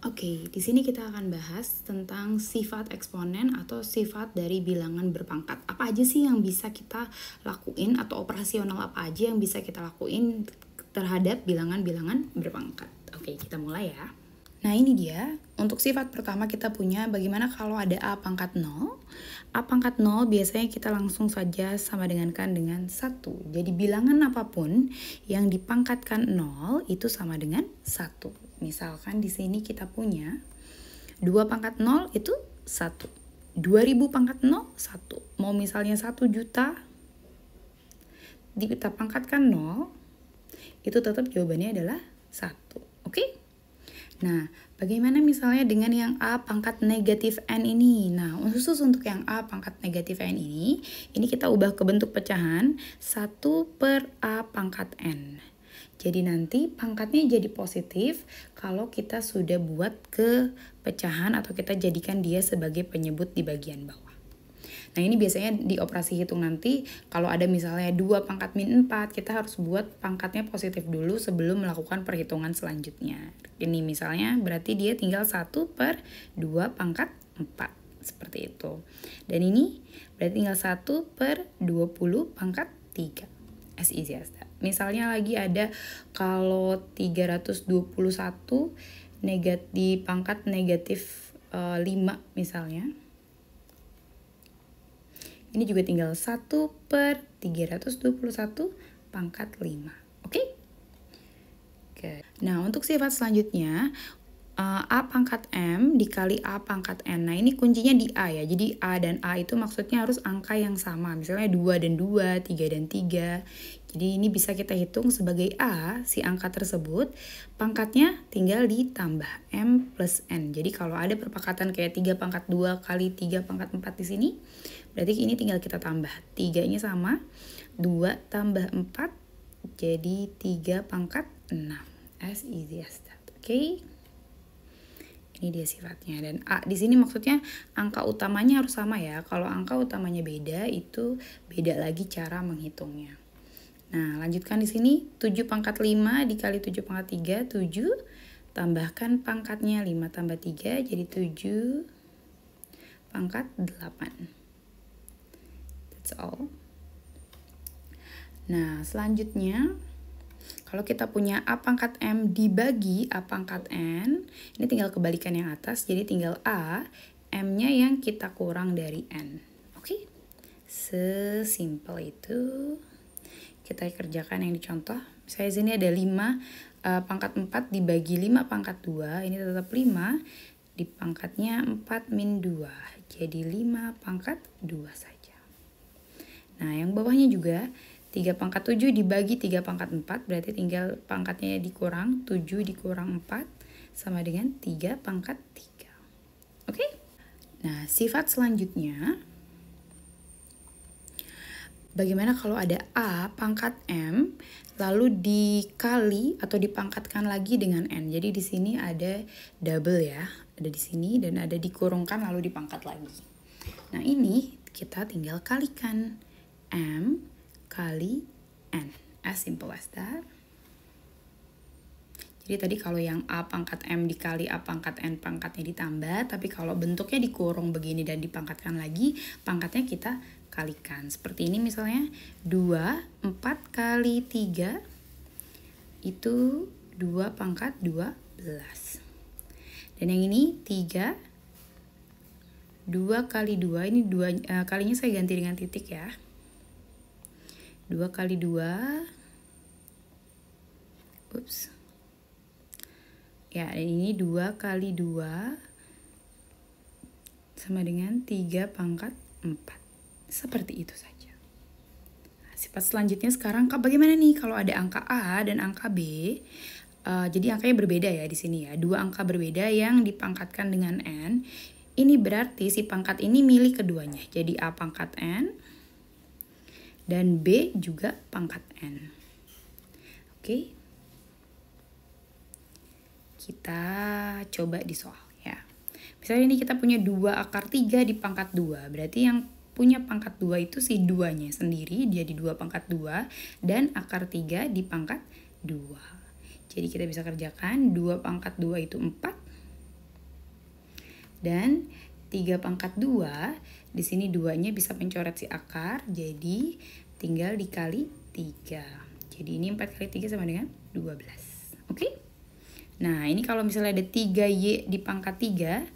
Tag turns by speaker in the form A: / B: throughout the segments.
A: Oke, di sini kita akan bahas tentang sifat eksponen atau sifat dari bilangan berpangkat. Apa aja sih yang bisa kita lakuin atau operasional apa aja yang bisa kita lakuin terhadap bilangan-bilangan berpangkat. Oke, kita mulai ya. Nah ini dia, untuk sifat pertama kita punya bagaimana kalau ada A pangkat 0. A pangkat 0 biasanya kita langsung saja sama dengankan dengan 1. Jadi bilangan apapun yang dipangkatkan 0 itu sama dengan 1. Misalkan di sini kita punya 2 pangkat 0 itu 1. 2000 pangkat 0, 1. Mau misalnya 1 juta kita pangkatkan 0, itu tetap jawabannya adalah 1. Oke? Nah, bagaimana misalnya dengan yang A pangkat negatif N ini? Nah, khusus untuk yang A pangkat negatif N ini kita ubah ke bentuk pecahan 1 per A pangkat N. Jadi nanti pangkatnya jadi positif kalau kita sudah buat ke pecahan atau kita jadikan dia sebagai penyebut di bagian bawah. Nah ini biasanya di operasi hitung nanti kalau ada misalnya 2 pangkat min 4 kita harus buat pangkatnya positif dulu sebelum melakukan perhitungan selanjutnya. Ini misalnya berarti dia tinggal 1 per 2 pangkat 4 seperti itu. Dan ini berarti tinggal 1 per 20 pangkat 3. As easy as that. Misalnya lagi ada kalau 321 di pangkat negatif 5 misalnya. Ini juga tinggal 1 per 321 pangkat 5. Oke? Oke. Nah, untuk sifat selanjutnya, A pangkat M dikali A pangkat N. Nah, ini kuncinya di A ya. Jadi A dan A itu maksudnya harus angka yang sama. Misalnya 2 dan 2, 3 dan 3. Jadi ini bisa kita hitung sebagai A, si angka tersebut. Pangkatnya tinggal ditambah M plus N. Jadi kalau ada perpakatan kayak 3 pangkat 2 kali 3 pangkat 4 di sini, berarti ini tinggal kita tambah. 3-nya sama, 2 tambah 4, jadi 3 pangkat 6. As easy as that. Oke? Ini dia sifatnya. Dan A di sini maksudnya angka utamanya harus sama ya. Kalau angka utamanya beda, itu beda lagi cara menghitungnya. Nah, lanjutkan di sini 7 pangkat 5 dikali 7 pangkat 3, 7. Tambahkan pangkatnya 5 tambah 3, jadi 7 pangkat 8. That's all. Nah, selanjutnya kalau kita punya A pangkat M dibagi A pangkat N, ini tinggal kebalikan yang atas, jadi tinggal A, M-nya yang kita kurang dari N. Oke? Sesimpel itu. Kita kerjakan yang dicontoh. Misalnya sini ada 5 pangkat 4 dibagi 5 pangkat 2, ini tetap 5, di pangkatnya 4 min 2, jadi 5 pangkat 2 saja. Nah, yang bawahnya juga 3 pangkat 7 dibagi 3 pangkat 4, berarti tinggal pangkatnya dikurang, 7 dikurang 4, sama dengan 3 pangkat 3. Oke? Nah, sifat selanjutnya, bagaimana kalau ada A pangkat M, lalu dikali atau dipangkatkan lagi dengan N. Jadi di sini ada double ya, ada di sini dan ada dikurungkan lalu dipangkat lagi. Nah, ini kita tinggal kalikan M kali N. As simple as that. Jadi tadi kalau yang A pangkat M dikali A pangkat N pangkatnya ditambah, tapi kalau bentuknya dikurung begini dan dipangkatkan lagi, pangkatnya kita kalikan. Seperti ini misalnya 2, 4 kali 3 itu 2 pangkat 12. Dan yang ini 3, 2 kali 2, ini 2 kalinya saya ganti dengan titik ya. 2 kali 2, ups. Ya, ini 2 kali 2 sama dengan 3 pangkat 4. Seperti itu saja. Nah, sifat selanjutnya sekarang, bagaimana nih kalau ada angka A dan angka B? Jadi angkanya berbeda ya di sini ya. 2 angka berbeda yang dipangkatkan dengan N. Ini berarti si pangkat ini milik keduanya. Jadi A pangkat N dan B juga pangkat N. Oke. Kita coba di soal ya. Misalnya ini kita punya 2 akar 3 di pangkat 2. Berarti yang punya pangkat 2 itu si 2-nya sendiri, jadi 2 pangkat 2. Dan akar 3 di pangkat 2. Jadi kita bisa kerjakan 2 pangkat 2 itu 4. Dan 3 pangkat 2, di sini 2-nya bisa mencoret si akar, jadi tinggal dikali 3. Jadi ini 4 kali 3 sama dengan 12. Oke? Nah, ini kalau misalnya ada 3Y di pangkat 3,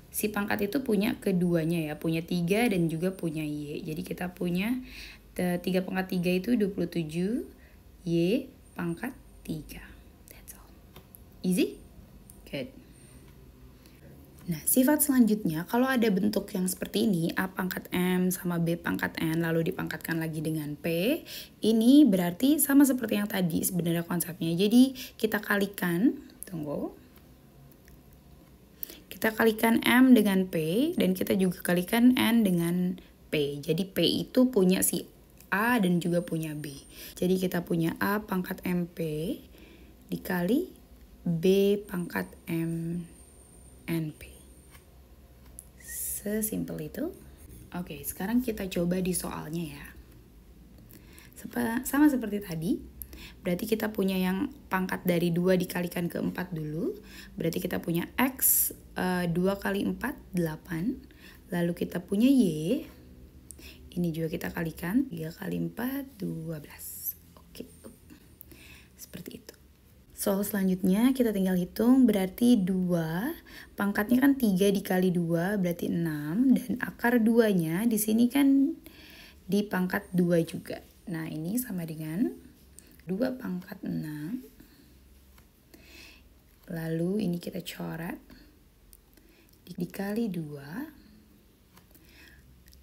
A: si pangkat itu punya keduanya ya, punya 3 dan juga punya Y. Jadi kita punya 3 pangkat 3 itu 27, Y pangkat 3. That's all. Easy? Good. Nah, sifat selanjutnya, kalau ada bentuk yang seperti ini, A pangkat M sama B pangkat N, lalu dipangkatkan lagi dengan P, ini berarti sama seperti yang tadi sebenarnya konsepnya. Jadi, kita kalikan, kita kalikan M dengan P, dan kita juga kalikan N dengan P. Jadi, P itu punya si A dan juga punya B. Jadi, kita punya A pangkat MP dikali B pangkat M NP. Sesimpel itu. Oke, sekarang kita coba di soalnya ya. Sama seperti tadi, berarti kita punya yang pangkat dari 2 dikalikan ke 4 dulu. Berarti kita punya X 2 kali 4, 8. Lalu kita punya Y. Ini juga kita kalikan, 3 kali 4, 12. Oke, seperti itu. Soal selanjutnya kita tinggal hitung, berarti 2, pangkatnya kan 3 dikali 2 berarti 6, dan akar 2-nya di sini kan di pangkat 2 juga. Nah, ini sama dengan 2 pangkat 6. Lalu ini kita coret dikali 2.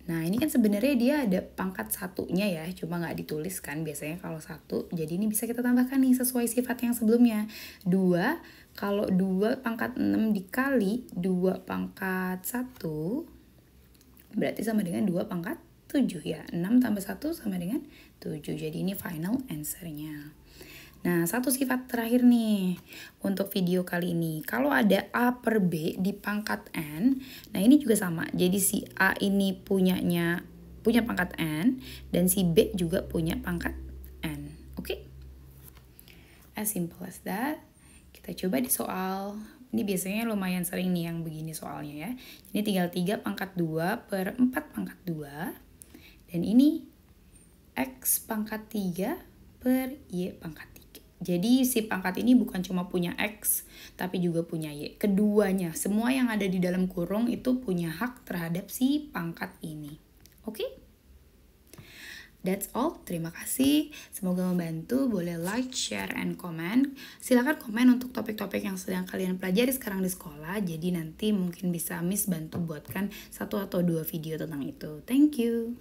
A: Nah, ini kan sebenarnya dia ada pangkat satunya ya, cuma nggak ditulis kan biasanya kalau 1. Jadi ini bisa kita tambahkan nih sesuai sifat yang sebelumnya. 2, kalau 2 pangkat 6 dikali 2 pangkat 1, berarti sama dengan 2 pangkat 7 ya. 6 tambah 1 sama dengan 7. Jadi ini final answer-nya. Nah, satu sifat terakhir nih untuk video kali ini. Kalau ada A per B di pangkat N, nah ini juga sama. Jadi si A ini punya pangkat N, dan si B juga punya pangkat N. Oke? As simple as that. Kita coba di soal. Ini biasanya lumayan sering nih yang begini soalnya ya. Ini tinggal 3 pangkat 2 per 4 pangkat 2. Dan ini X pangkat 3 per Y pangkat 3. Jadi si pangkat ini bukan cuma punya X, tapi juga punya Y. Keduanya, semua yang ada di dalam kurung itu punya hak terhadap si pangkat ini. Oke? That's all. Terima kasih. Semoga membantu. Boleh like, share, and comment. Silakan komen untuk topik-topik yang sedang kalian pelajari sekarang di sekolah. Jadi nanti mungkin bisa Miss bantu buatkan 1 atau 2 video tentang itu. Thank you.